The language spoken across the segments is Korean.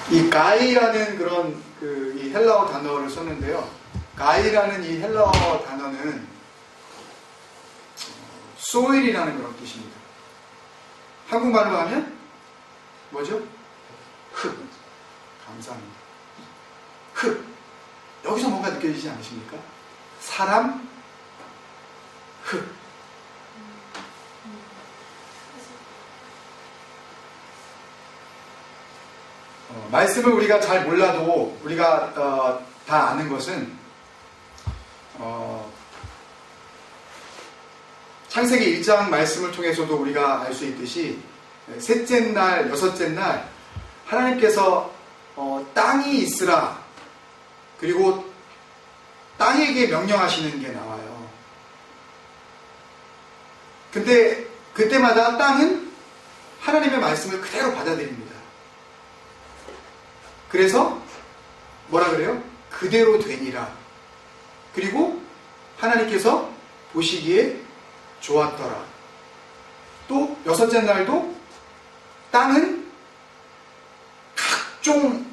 이 가이라는 그런 이 헬라어 단어를 썼는데요. 가이라는 이 헬라어 단어는 소일이라는 그런 뜻입니다. 한국말로 하면 뭐죠? 흙. 감사합니다. 흙. 여기서 뭔가 느껴지지 않으십니까? 사람, 흙. 말씀을 우리가 잘 몰라도 우리가 다 아는 것은 창세기 1장 말씀을 통해서도 우리가 알 수 있듯이 셋째 날, 여섯째 날 하나님께서 땅이 있으라 그리고 땅에게 명령하시는 게 나와요. 근데 그때마다 땅은 하나님의 말씀을 그대로 받아들입니다. 그래서 뭐라 그래요? 그대로 되니라. 그리고 하나님께서 보시기에 좋았더라. 또 여섯째 날도 땅은 각종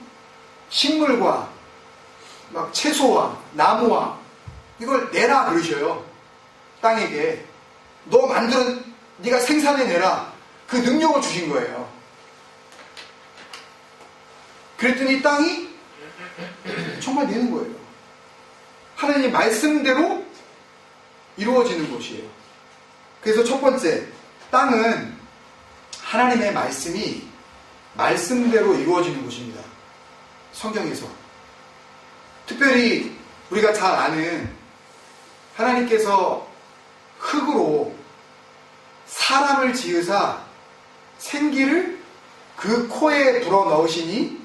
식물과 막 채소와 나무와 이걸 내라 그러셔요. 땅에게 너 만들어 네가 생산해내라. 그 능력을 주신 거예요. 그랬더니 땅이 정말 내는 거예요. 하나님의 말씀대로 이루어지는 것이에요. 그래서 첫 번째, 땅은 하나님의 말씀이 말씀대로 이루어지는 곳입니다. 성경에서. 특별히 우리가 잘 아는 하나님께서 흙으로 사람을 지으사 생기를 그 코에 불어넣으시니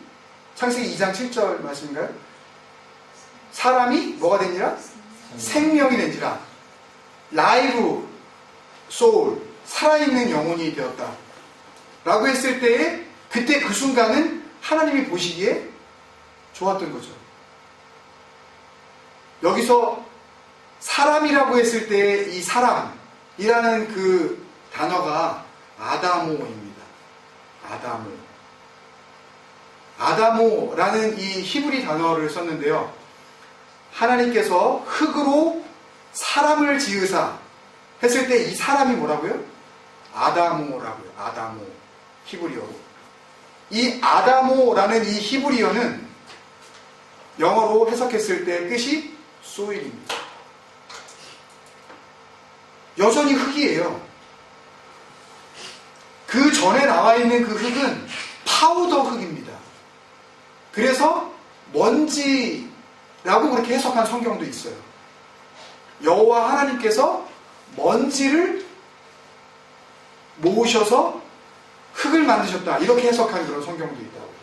창세기 2장 7절 말씀인가요? 사람이 뭐가 되니라? 생명이 된지라. 라이브, 소울, 살아있는 영혼이 되었다. 라고 했을 때에 그때 그 순간은 하나님이 보시기에 좋았던 거죠. 여기서 사람이라고 했을 때 이 사람이라는 그 단어가 아다모입니다. 아다모. 아다모라는 이 히브리 단어를 썼는데요. 하나님께서 흙으로 사람을 지으사 했을 때 이 사람이 뭐라고요? 아다모라고요. 아다모. 히브리어로. 이 아다모라는 이 히브리어는 영어로 해석했을 때 뜻이 소일입니다. 여전히 흙이에요. 그 전에 나와 있는 그 흙은 파우더 흙입니다. 그래서 먼지라고 그렇게 해석한 성경도 있어요. 여호와 하나님께서 먼지를 모으셔서 흙을 만드셨다. 이렇게 해석한 그런 성경도 있다고.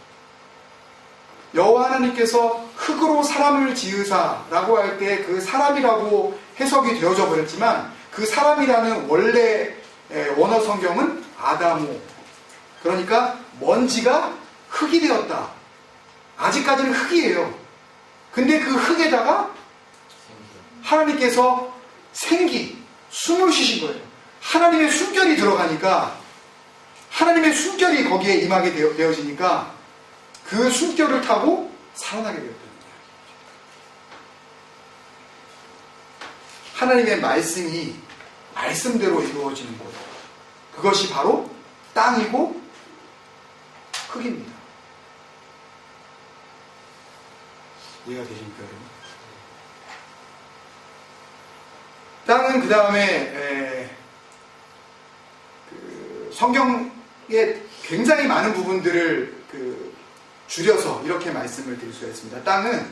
여호와 하나님께서 흙으로 사람을 지으사라고 할 때 그 사람이라고 해석이 되어져 버렸지만 그 사람이라는 원래 원어 성경은 아다모. 그러니까 먼지가 흙이 되었다. 아직까지는 흙이에요. 근데 그 흙에다가 하나님께서 생기, 숨을 쉬신 거예요. 하나님의 숨결이 들어가니까 하나님의 숨결이 거기에 임하게 되어지니까 그 숨결을 타고 살아나게 되었다. 하나님의 말씀이 말씀대로 이루어지는 것. 그것이 바로 땅이고 흙입니다. 이해가 되십니까, 여러분? 땅은 그 다음에 성경에 굉장히 많은 부분들을 줄여서 이렇게 말씀을 드릴 수가 있습니다. 땅은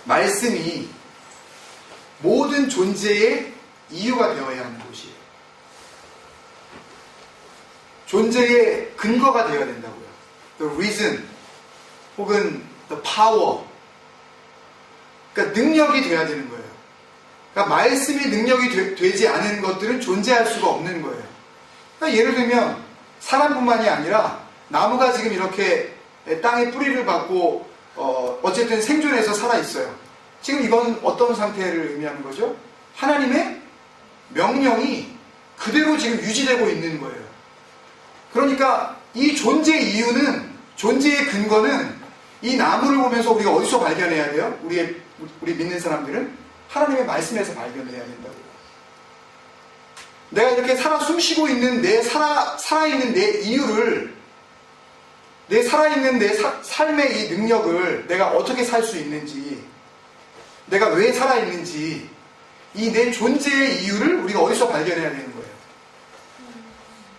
말씀이 모든 존재의 이유가 되어야 하는 곳이에요. 존재의 근거가 되어야 된다고요. The reason 혹은 the power. 그러니까 능력이 돼야 되는 거예요. 그러니까 말씀이 능력이 되지 않은 것들은 존재할 수가 없는 거예요. 그러니까 예를 들면 사람뿐만이 아니라 나무가 지금 이렇게 땅에 뿌리를 받고 어쨌든 생존해서 살아있어요. 지금 이건 어떤 상태를 의미하는 거죠? 하나님의 명령이 그대로 지금 유지되고 있는 거예요. 그러니까 이 존재의 이유는 존재의 근거는 이 나무를 보면서 우리가 어디서 발견해야 돼요? 우리 믿는 사람들은 하나님의 말씀에서 발견해야 된다고요. 내가 이렇게 살아 숨쉬고 있는 살아있는 내 이유를, 살아있는 내 삶의 이 능력을 내가 어떻게 살 수 있는지, 내가 왜 살아있는지, 이 내 존재의 이유를 우리가 어디서 발견해야 되는 거예요?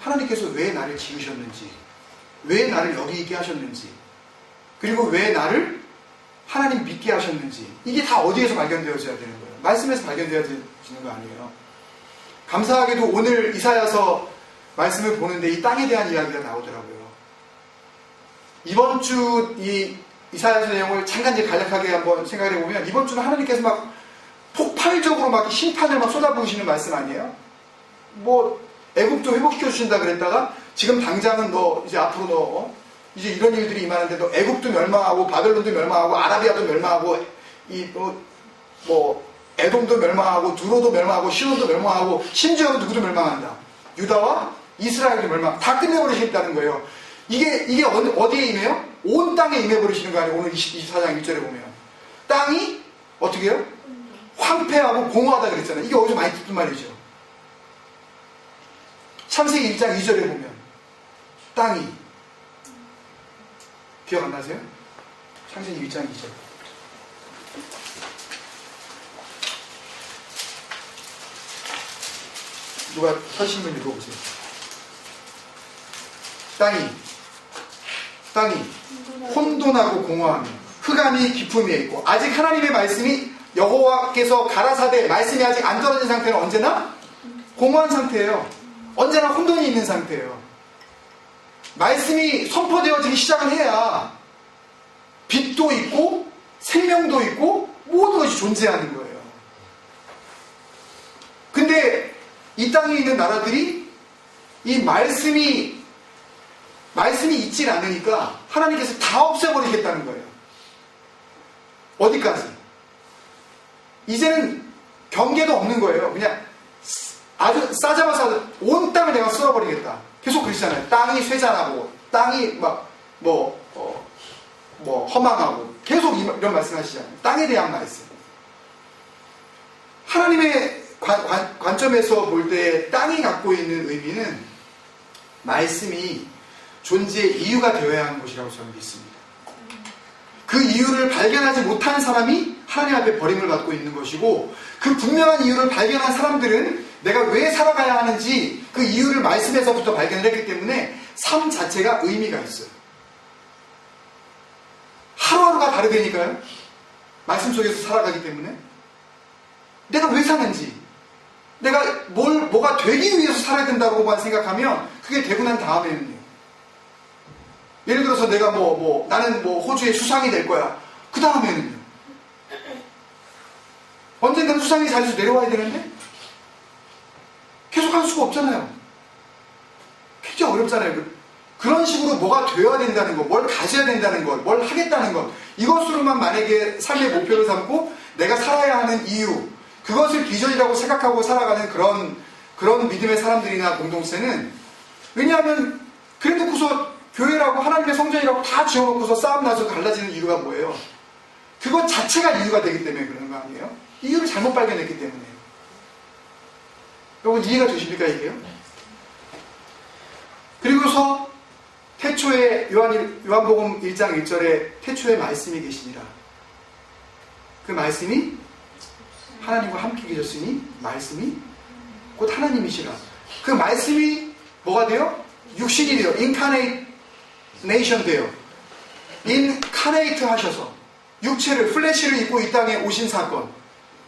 하나님께서 왜 나를 지으셨는지, 왜 나를 여기 있게 하셨는지, 그리고 왜 나를 하나님 믿게 하셨는지, 이게 다 어디에서 발견되어져야 되는 거예요? 말씀에서 발견되어지는 거 아니에요. 감사하게도 오늘 이사야서 말씀을 보는데 이 땅에 대한 이야기가 나오더라고요. 이번 주 이 이사야서 내용을 잠깐 이제 간략하게 한번 생각을 해보면, 이번 주는 하나님께서 막 폭발적으로 막 심판을 막 쏟아부으시는 말씀 아니에요? 뭐 애굽도 회복시켜 주신다 그랬다가 지금 당장은 너 이제 앞으로 너 이제 이런 일들이 임하는데 너 애굽도 멸망하고 바벨론도 멸망하고 아라비아도 멸망하고 뭐 에돔도 멸망하고 두로도 멸망하고 시돈도 멸망하고 심지어 누구도 멸망한다. 유다와 이스라엘도 멸망 다 끝내버리시겠다는 거예요. 이게 어디에 임해요? 온 땅에 임해버리시는 거 아니에요? 오늘 24장 1절에 보면 땅이 어떻게 해요? 황폐하고 공허하다 그랬잖아요. 이게 어디서 많이 듣던 말이죠. 창세기 1장 2절에 보면 땅이 기억 안 나세요? 창세기 1장 2절. 누가 서신 분 읽어보세요. 땅이 혼돈하고 공허하며 흑암이 깊음에 있고, 아직 하나님의 말씀이 여호와께서 가라사대 말씀이 아직 안 떨어진 상태는 언제나 공허한 상태예요. 언제나 혼돈이 있는 상태예요. 말씀이 선포되어지기 시작을 해야 빛도 있고 생명도 있고 모든 것이 존재하는 거예요. 근데 이 땅에 있는 나라들이 이 말씀이 있질 않으니까 하나님께서 다 없애버리겠다는 거예요. 어디까지? 이제는 경계도 없는 거예요. 그냥 아주 싸잡아서 온 땅을 내가 쓸어버리겠다. 계속 그러시잖아요. 땅이 쇠잔하고 땅이 허망하고 계속 이런 말씀 하시잖아요. 땅에 대한 말씀. 하나님의 관점에서 볼 때 땅이 갖고 있는 의미는 말씀이 존재의 이유가 되어야 하는 것이라고 저는 믿습니다. 그 이유를 발견하지 못한 사람이 하나님 앞에 버림을 받고 있는 것이고, 그 분명한 이유를 발견한 사람들은 내가 왜 살아가야 하는지 그 이유를 말씀에서부터 발견을 했기 때문에 삶 자체가 의미가 있어요. 하루하루가 다르다니까요. 말씀 속에서 살아가기 때문에 내가 왜 사는지, 내가 뭐가 되기 위해서 살아야 된다고만 생각하면 그게 되고 난 다음에는요, 예를 들어서 내가 나는 호주의 수상이 될 거야. 그 다음에는요, 언젠가는 수상이 자리에서 내려와야 되는데 계속 할 수가 없잖아요. 굉장히 어렵잖아요. 그런 식으로 뭐가 되어야 된다는 것, 뭘 가져야 된다는 것, 뭘 하겠다는 것, 이것으로만 만약에 삶의 목표를 삼고 내가 살아야 하는 이유, 그것을 비전이라고 생각하고 살아가는 그런 믿음의 사람들이나 공동체는, 왜냐하면 그래놓고서 교회라고 하나님의 성전이라고 다 지어놓고서 싸움 나서 갈라지는 이유가 뭐예요? 그것 자체가 이유가 되기 때문에 그러는 거 아니에요? 이유를 잘못 발견했기 때문에. 여러분 이해가 되십니까 이게요? 그리고서 태초에 요한복음 1장 1절에 태초에 말씀이 계시니라. 그 말씀이 하나님과 함께 계셨으니 말씀이 곧 하나님이시라. 그 말씀이 뭐가 돼요? 육신이 돼요. 인카네이션 돼요. 인카네이트 하셔서 육체를, 플래시를 입고 이 땅에 오신 사건.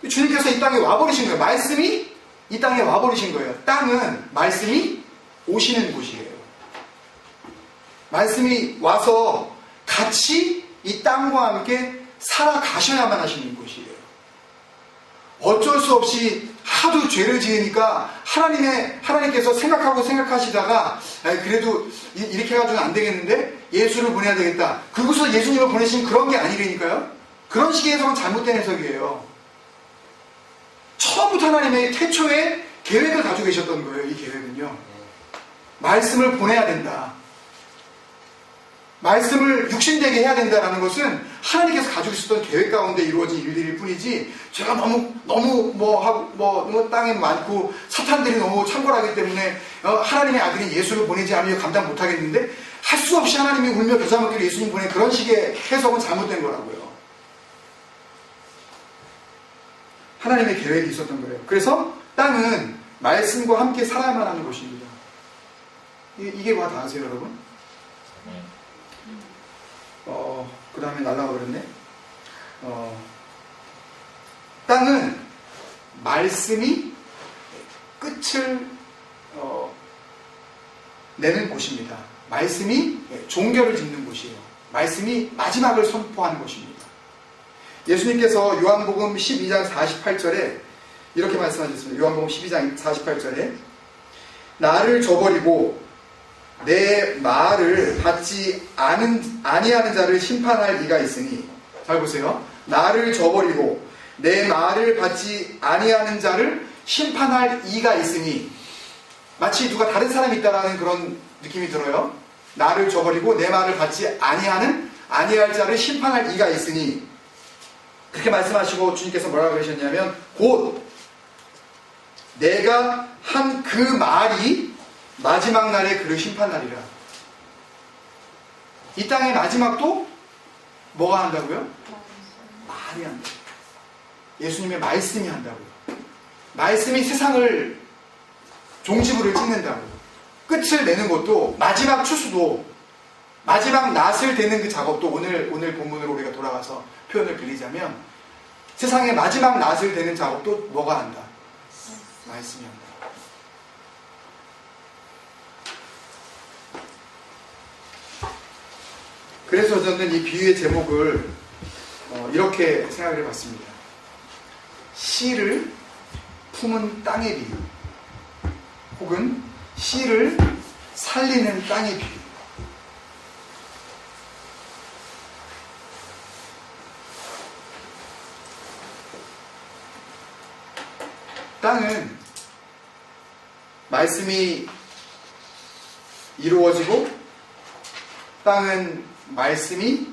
주님께서 이 땅에 와버리신 거예요. 말씀이 이 땅에 와버리신 거예요. 땅은 말씀이 오시는 곳이에요. 말씀이 와서 같이 이 땅과 함께 살아가셔야만 하시는 곳이에요. 어쩔 수 없이 하도 죄를 지으니까 하나님께서 생각하시다가 그래도 이렇게 해가지고는 안 되겠는데 예수를 보내야 되겠다. 그곳에서 예수님을 보내신 그런 게 아니라니까요. 그런 식의 해석은 잘못된 해석이에요. 처음부터 하나님의 태초에 계획을 가지고 계셨던 거예요. 이 계획은요. 말씀을 보내야 된다. 말씀을 육신되게 해야 된다는 것은 하나님께서 가지고 있었던 계획 가운데 이루어진 일들일 뿐이지, 제가 너무 너무 땅에 많고 사탄들이 너무 창궐하기 때문에 하나님의 아들인 예수를 보내지 않으면 감당 못하겠는데, 할 수 없이 하나님이 울며 겨자 먹기로 예수님 보내, 그런 식의 해석은 잘못된 거라고요. 하나님의 계획이 있었던 거예요. 그래서 땅은 말씀과 함께 살아야만 하는 것입니다. 이게 와 닿으세요, 여러분? 그 다음에 날라가 버렸네. 땅은 말씀이 끝을 내는 곳입니다. 말씀이 종결을 짓는 곳이에요. 말씀이 마지막을 선포하는 곳입니다. 예수님께서 요한복음 12장 48절에 이렇게 말씀하셨습니다. 요한복음 12장 48절에 나를 저버리고 내 말을 받지 아니하는 자를 심판할 이가 있으니, 잘 보세요. 나를 저버리고 내 말을 받지 아니하는 자를 심판할 이가 있으니, 마치 누가 다른 사람이 있다라는 그런 느낌이 들어요. 나를 저버리고 내 말을 받지 아니할 자를 심판할 이가 있으니, 그렇게 말씀하시고 주님께서 뭐라고 그러셨냐면, 곧 내가 한 그 말이 마지막 날에 그를 심판하리라. 이 땅의 마지막도 뭐가 한다고요? 말이 한다. 예수님의 말씀이 한다고요. 말씀이 세상을 종지부를 찍는다고요. 끝을 내는 것도, 마지막 추수도, 마지막 낫을 대는 그 작업도, 오늘 본문으로 우리가 돌아가서 표현을 빌리자면, 세상의 마지막 낫을 대는 작업도 뭐가 한다? 말씀이 한다. 그래서 저는 이 비유의 제목을 이렇게 생각을 해봤습니다. 씨를 품은 땅의 비유, 혹은 씨를 살리는 땅의 비유. 땅은 말씀이 이루어지고, 땅은 말씀이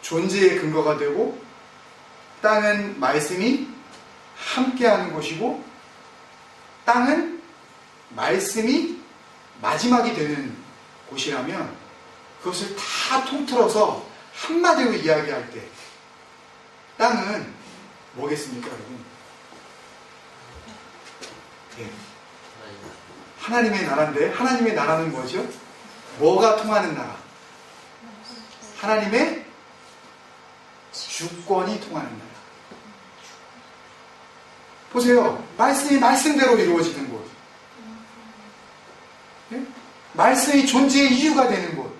존재의 근거가 되고, 땅은 말씀이 함께하는 곳이고, 땅은 말씀이 마지막이 되는 곳이라면, 그것을 다 통틀어서 한마디로 이야기할 때 땅은 뭐겠습니까, 여러분? 네. 하나님의 나라인데, 하나님의 나라는 뭐죠? 뭐가 통하는 나라? 하나님의 주권이 통하는 나라. 보세요. 말씀이 말씀대로 이루어지는 곳. 네? 말씀이 존재의 이유가 되는 곳.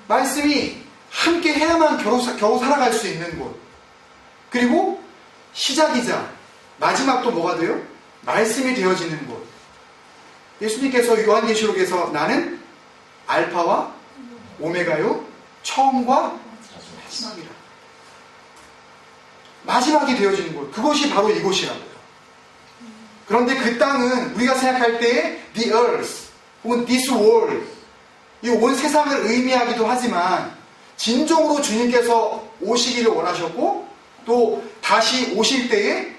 말씀이 함께 해야만 겨우 살아갈 수 있는 곳. 그리고 시작이자 마지막도 뭐가 돼요? 말씀이 되어지는 곳. 예수님께서 요한계시록에서 나는 알파와 오메가요, 처음과 마지막이라. 마지막이 되어지는 곳, 그것이 바로 이곳이라고요. 그런데 그 땅은 우리가 생각할 때의 the earth 혹은 this world, 이 온 세상을 의미하기도 하지만, 진정으로 주님께서 오시기를 원하셨고, 또 다시 오실 때에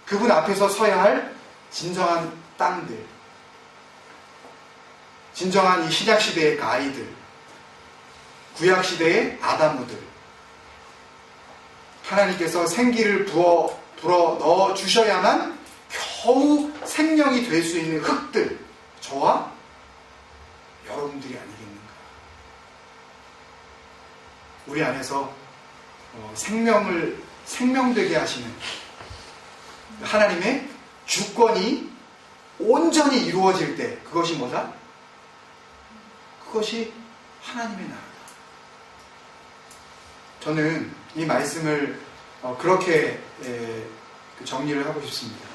그분 앞에서 서야 할 진정한 땅들, 진정한 이 신약시대의 가이들, 구약시대의 아담무들, 하나님께서 생기를 불어 넣어 주셔야만 겨우 생명이 될 수 있는 흙들, 저와 여러분들이 아니겠는가. 우리 안에서 생명되게 하시는 하나님의 주권이 온전히 이루어질 때, 그것이 뭐다? 그것이 하나님의 나라다. 저는 이 말씀을 그렇게 정리를 하고 싶습니다.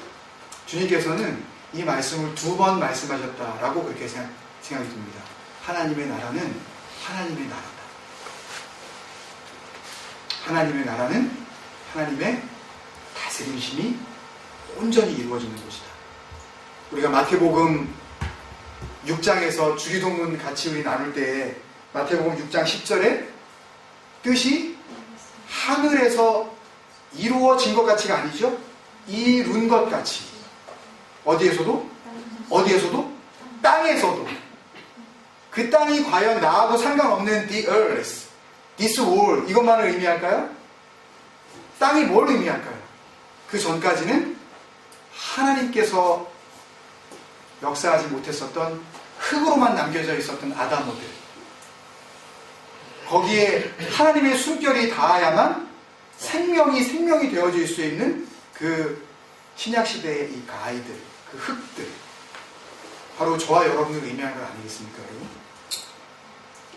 주님께서는 이 말씀을 2번 말씀하셨다라고 그렇게 생각이 듭니다. 하나님의 나라는 하나님의 나라다. 하나님의 나라는 하나님의 다스림심이 온전히 이루어지는 곳이다. 우리가 마태복음 6장에서 주기도문 같이 우리 나눌 때 마태복음 6장 10절에 뜻이 하늘에서 이루어진 것 같이가 아니죠. 이룬 것 같이. 어디에서도? 땅에서도. 그 땅이 과연 나하고 상관없는 the earth, this world 이것만을 의미할까요? 땅이 뭘 의미할까요? 그 전까지는 하나님께서 역사하지 못했었던 흙으로만 남겨져 있었던 아담어들, 거기에 하나님의 숨결이 닿아야만 생명이 되어질 수 있는 그 신약시대의 이 가이들, 그 흙들, 바로 저와 여러분을 의미하는 것 아니겠습니까? 여러분?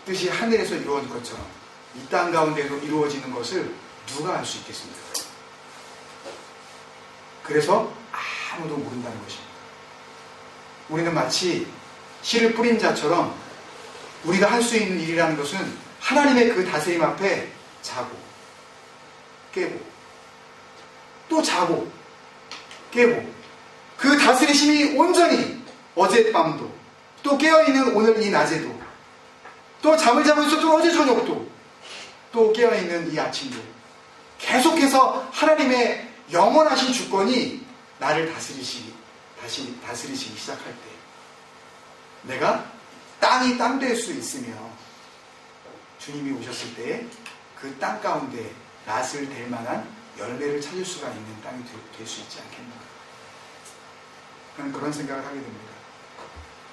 뜻이 하늘에서 이루어진 것처럼 이 땅 가운데서 이루어지는 것을 누가 알 수 있겠습니까? 그래서 아무도 모른다는 것입니다. 우리는 마치 씨를 뿌린 자처럼 우리가 할 수 있는 일이라는 것은 하나님의 그 다스림 앞에 자고 깨고 또 자고 깨고, 그 다스리심이 온전히 어젯밤도 또 깨어있는 오늘 이 낮에도 또 잠을 자고 있었던 어제 저녁도 또 깨어있는 이 아침도 계속해서 하나님의 영원하신 주권이 나를 다스리시기 시작할 때, 내가 땅이 땅 될 수 있으며 주님이 오셨을 때 그 땅 가운데 낫을 댈 만한 열매를 찾을 수가 있는 땅이 될 수 있지 않겠는가. 저는 그런 생각을 하게 됩니다.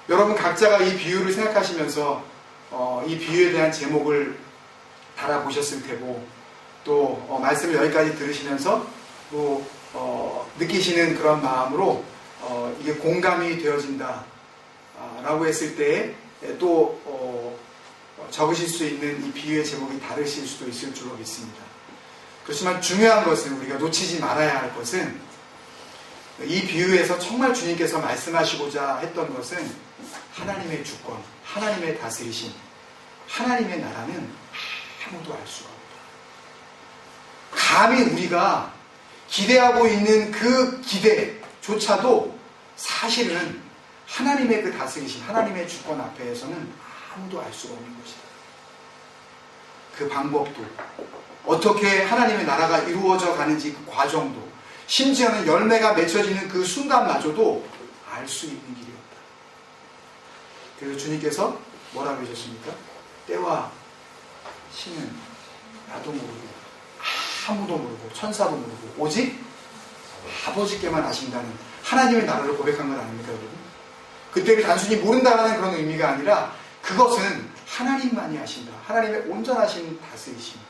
여러분 각자가 이 비유를 생각하시면서 이 비유에 대한 제목을 달아보셨을 테고, 또 말씀을 여기까지 들으시면서 또 느끼시는 그런 마음으로 이게 공감이 되어진다 라고 했을 때 또 적으실 수 있는 이 비유의 제목이 다르실 수도 있을 줄로 믿습니다. 그렇지만 중요한 것은, 우리가 놓치지 말아야 할 것은, 이 비유에서 정말 주님께서 말씀하시고자 했던 것은 하나님의 주권, 하나님의 다스리심, 하나님의 나라는 아무도 알 수가 없다. 감히 우리가 기대하고 있는 그 기대조차도 사실은 하나님의 그 다스리심, 하나님의 주권 앞에서는 아무도 알 수가 없는 것이다. 그 방법도, 어떻게 하나님의 나라가 이루어져 가는지 그 과정도, 심지어는 열매가 맺혀지는 그 순간마저도 알 수 있는 길이었다. 그래서 주님께서 뭐라고 하셨습니까? 때와 시는 나도 모르고 아무도 모르고 천사도 모르고 오직 아버지께만 아신다는 하나님의 나라를 고백한 건 아닙니까, 여러분? 그때를 단순히 모른다는 그런 의미가 아니라 그것은 하나님만이 아신다, 하나님의 온전하신 다스리심,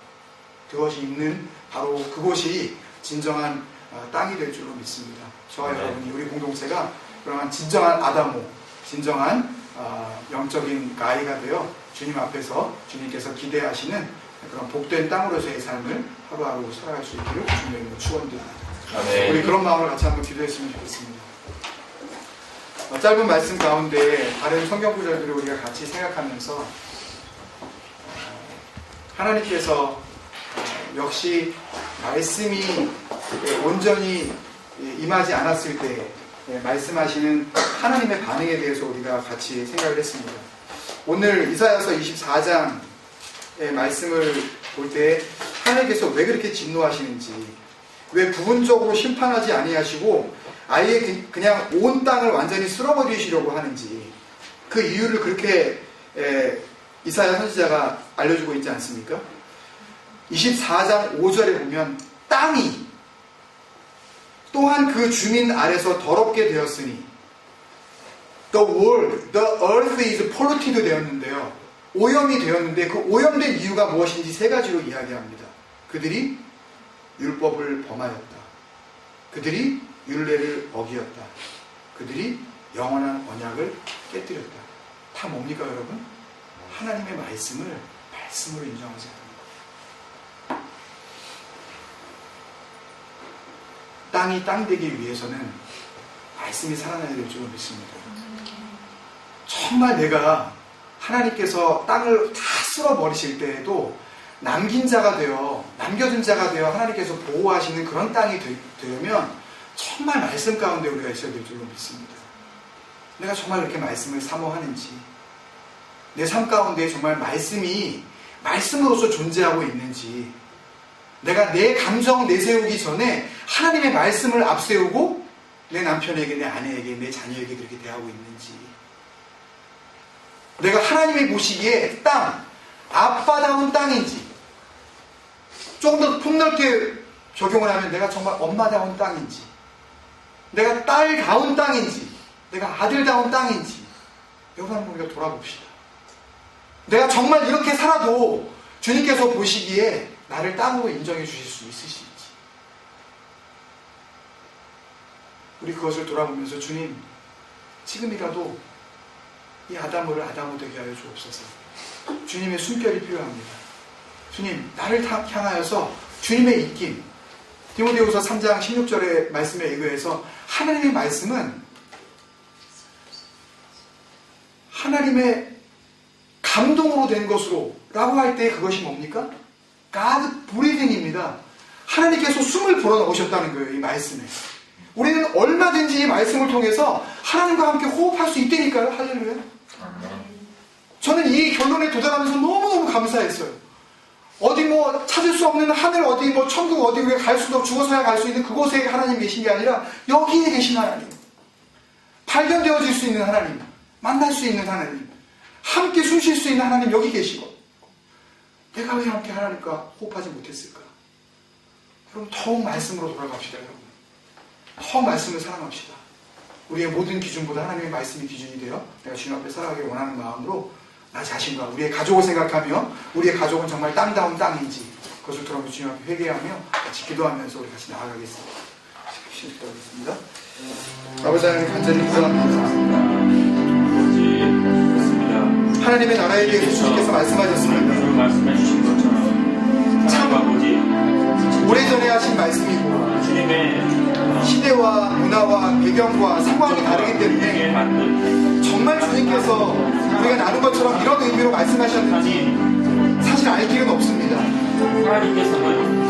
그것이 있는 바로 그곳이 진정한 땅이 될 줄로 믿습니다. 저와 여러분이, 우리 공동체가 그러한 진정한 아다모, 진정한 영적인 가이가 되어 주님 앞에서 주님께서 기대하시는 그런 복된 땅으로서의 삶을 하루하루 살아갈 수 있기를 주님의 축원드립니다. 우리 그런 마음을 같이 한번 기도했으면 좋겠습니다. 짧은 말씀 가운데 다른 성경 구절들을 우리가 같이 생각하면서 하나님께서 역시 말씀이 온전히 임하지 않았을 때 말씀하시는 하나님의 반응에 대해서 우리가 같이 생각을 했습니다. 오늘 이사야서 24장의 말씀을 볼 때 하나님께서 왜 그렇게 진노하시는지, 왜 부분적으로 심판하지 아니하시고 아예 그냥 온 땅을 완전히 쓸어버리시려고 하는지, 그 이유를 그렇게 이사야 선지자가 알려주고 있지 않습니까? 24장 5절에 보면 땅이 또한 그 주민 아래서 더럽게 되었으니 the earth is polluted 되었는데요. 오염이 되었는데 그 오염된 이유가 무엇인지 세 가지로 이야기합니다. 그들이 율법을 범하였다. 그들이 율례를 어기었다. 그들이 영원한 언약을 깨뜨렸다. 다 뭡니까, 여러분? 하나님의 말씀으로 인정하지 않는 것. 땅이 땅 되기 위해서는 말씀이 살아나야 될 줄로 믿습니다. 정말 내가 하나님께서 땅을 다 쓸어버리실 때에도 남겨준 자가 되어 하나님께서 보호하시는 그런 땅이 되려면 정말 말씀 가운데 우리가 있어야 될 줄로 믿습니다. 내가 정말 그렇게 말씀을 사모하는지, 내 삶 가운데 정말 말씀이 말씀으로서 존재하고 있는지, 내가 내 감정 내세우기 전에 하나님의 말씀을 앞세우고 내 남편에게, 내 아내에게, 내 자녀에게 그렇게 대하고 있는지, 내가 하나님이 보시기에 땅, 아빠다운 땅인지, 조금 더 폭넓게 적용을 하면 내가 정말 엄마다운 땅인지, 내가 딸다운 땅인지, 내가 아들다운 땅인지, 여러분 한번 우리가 돌아봅시다. 내가 정말 이렇게 살아도 주님께서 보시기에 나를 땅으로 인정해 주실 수 있으신지, 우리 그것을 돌아보면서 주님, 지금이라도 이 아담을 아담으로 되게 하여 주옵소서. 주님의 숨결이 필요합니다. 주님, 나를 향하여서 주님의 입김, 디모데후서 3장 16절의 말씀에 의거해서 하나님의 말씀은 하나님의 감동으로 된 것으로 라고 할 때 그것이 뭡니까? God breathing입니다. 하나님께서 숨을 불어넣으셨다는 거예요, 이 말씀에. 우리는 얼마든지 이 말씀을 통해서 하나님과 함께 호흡할 수 있다니까요. 할렐루야. 저는 이 결론에 도달하면서 너무너무 감사했어요. 어디 뭐 찾을 수 없는 하늘, 어디 뭐 천국 어디 위에 갈 수도, 죽어서야 갈 수 있는 그곳에 하나님 계신 게 아니라 여기에 계신 하나님, 발견되어질 수 있는 하나님, 만날 수 있는 하나님, 함께 숨 쉴 수 있는 하나님 여기 계시고, 내가 왜 함께 하나님과 호흡하지 못했을까? 여러분, 더욱 말씀으로 돌아갑시다. 여러분, 더욱 말씀을 사랑합시다. 우리의 모든 기준보다 하나님의 말씀이 기준이 되어 내가 주님 앞에 살아가길 원하는 마음으로 나 자신과 우리의 가족을 생각하며, 우리의 가족은 정말 땅다운 땅인지 그것을 돌아보며 주님 앞에 회개하며 같이 기도하면서 우리 같이 나아가겠습니다. 기도하겠습니다. 아버지 하나님, 간절히 기도합니다. 하나님의 나라에 대해서 주님께서 말씀하셨습니다. 말씀해 주신 것처럼 참 오래전에 하신 말씀이고 시대와 문화와 배경과 상황이 다르기 때문에 정말 주님께서 우리가 나눈 것처럼 이런 의미로 말씀하셨는지 사실 알 길은 없습니다.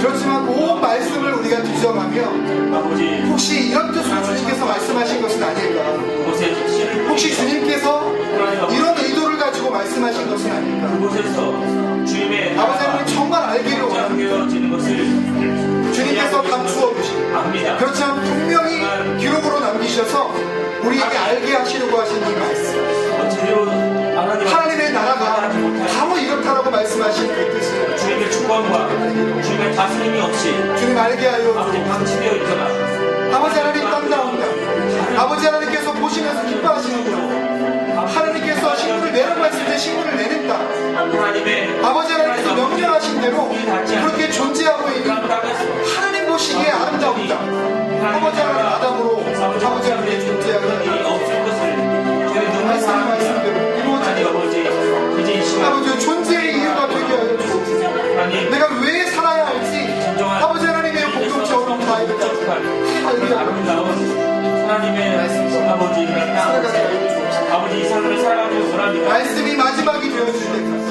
그렇지만 그 말씀을 우리가 뒤져가며 혹시 이런 뜻으로 주님께서 말씀하신 것은 아닐까, 혹시 주님께서 이런 의도를 가지고 말씀하신 것은 아닐까, 아버지 하나님 정말 알기를 원합니다. 주님께서 감추어 주신, 그렇지만 분명히 기록으로 남기셔서 우리에게 알게 하시려고 하신 이 말씀, 하나님의 나라가 바로 이렇다라고 말씀하신 그 뜻을 주님의 주권과 주님의 다스림이 없이 주님 알게 하여 아버지 방치되어 있거나 아버지 하나님 땅다운다, 아버지 하나님께서 보시면서 기뻐하시는구나, 하나님께서 식물을 내라고 했을 때 식물을 내는다, 아버지 하나님께서 명령하신 대로 그렇게 존재하고 있는 하나님 보시기에 아름다운다, 아버지 하나님 아담으로 아버지 하나님 존재하는 말씀대로 아버지 존재의 이유가 되게 하여 주옵소서. 내가 왜 살아야 할지 아버지 하나님의 공동체로 다 이렇게 하나님의 아버지 이 삶을 살아가며 원합니다. 말씀이 마지막이 되어줄 때까지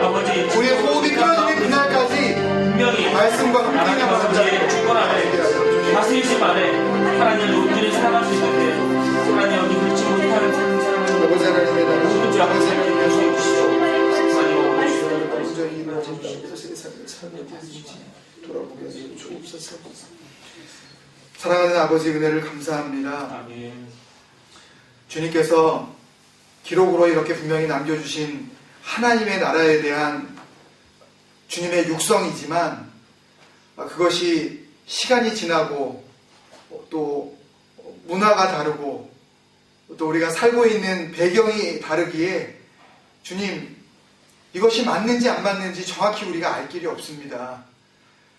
아버지 우리의 호흡이 끊어지는 그날까지 분명히 말씀과 하나님 아버지의 주권 아래 다스리심 아래 하나님을 온전히 사랑할 수 있는데 하나님 어디 그렇지 못하는 사랑을 아버지 하나님의 나라 아버지 하나님 돌아보게 하시고 주옵소서. 사랑하는 아버지, 은혜를 감사합니다. 아멘. 주님께서 기록으로 이렇게 분명히 남겨주신 하나님의 나라에 대한 주님의 육성이지만 그것이 시간이 지나고 또 문화가 다르고 또 우리가 살고 있는 배경이 다르기에 주님, 이것이 맞는지 안 맞는지 정확히 우리가 알 길이 없습니다.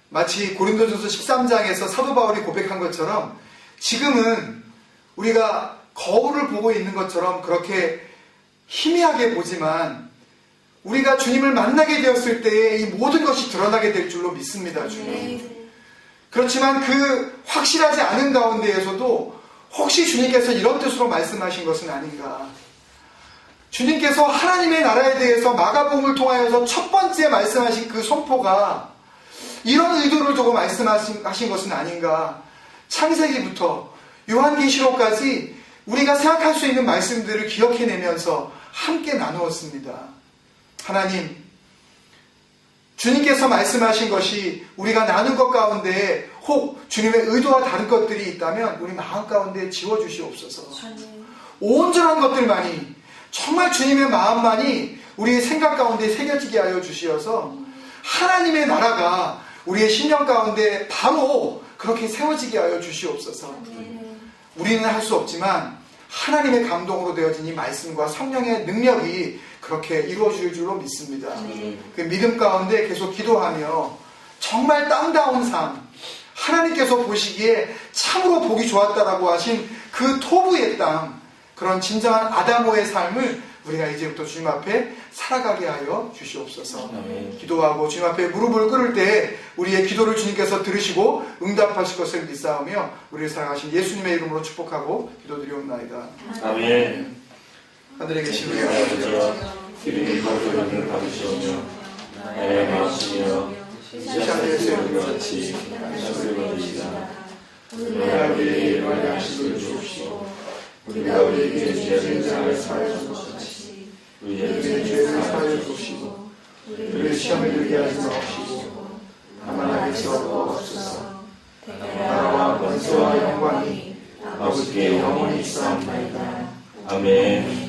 마치 고린도전서 13장에서 사도 바울이 고백한 것처럼 지금은 우리가 거울을 보고 있는 것처럼 그렇게 희미하게 보지만 우리가 주님을 만나게 되었을 때에 이 모든 것이 드러나게 될 줄로 믿습니다. 주님. 그렇지만 그 확실하지 않은 가운데에서도 혹시 주님께서 이런 뜻으로 말씀하신 것은 아닌가, 주님께서 하나님의 나라에 대해서 마가복음을 통하여서 첫 번째 말씀하신 그 선포가 이런 의도를 두고 말씀하신 것은 아닌가, 창세기부터 요한계시록까지 우리가 생각할 수 있는 말씀들을 기억해내면서 함께 나누었습니다. 하나님, 주님께서 말씀하신 것이 우리가 나눈 것 가운데 혹 주님의 의도와 다른 것들이 있다면 우리 마음 가운데 지워주시옵소서. 온전한 것들만이, 정말 주님의 마음만이 우리의 생각 가운데 새겨지게 하여 주시어서 하나님의 나라가 우리의 심령 가운데 바로 그렇게 세워지게 하여 주시옵소서. 우리는 할 수 없지만 하나님의 감동으로 되어진 이 말씀과 성령의 능력이 그렇게 이루어질 줄로 믿습니다. 그 믿음 가운데 계속 기도하며 정말 땅다운 삶, 하나님께서 보시기에 참으로 보기 좋았다라고 하신 그 토부의 땅, 그런 진정한 아다모의 삶을 우리가 이제부터 주님 앞에 살아가게 하여 주시옵소서. 기도하고 주님 앞에 무릎을 꿇을 때 우리의 기도를 주님께서 들으시고 응답하실 것을 믿사오며 우리를 사랑하신 예수님의 이름으로 축복하고 기도드리옵나이다. 아멘. 하늘에 계신 우리 아버지여, 이름이 거룩하게 받으시오며 나의 마음이여 시작에서 이같이 하늘을 받으시다. 우리가 우리에게 일용할 양식을 주옵시고 우리가 우리에게 죄를 사하여 주옵시고 우리의 죄를 사하여 주옵시고 우리를 시험에 들게 하지 마옵시고 다만 악에서 구하옵소서. 나라와 권세와 영광이 아버지께 영원히 있사옵나이다. 아멘.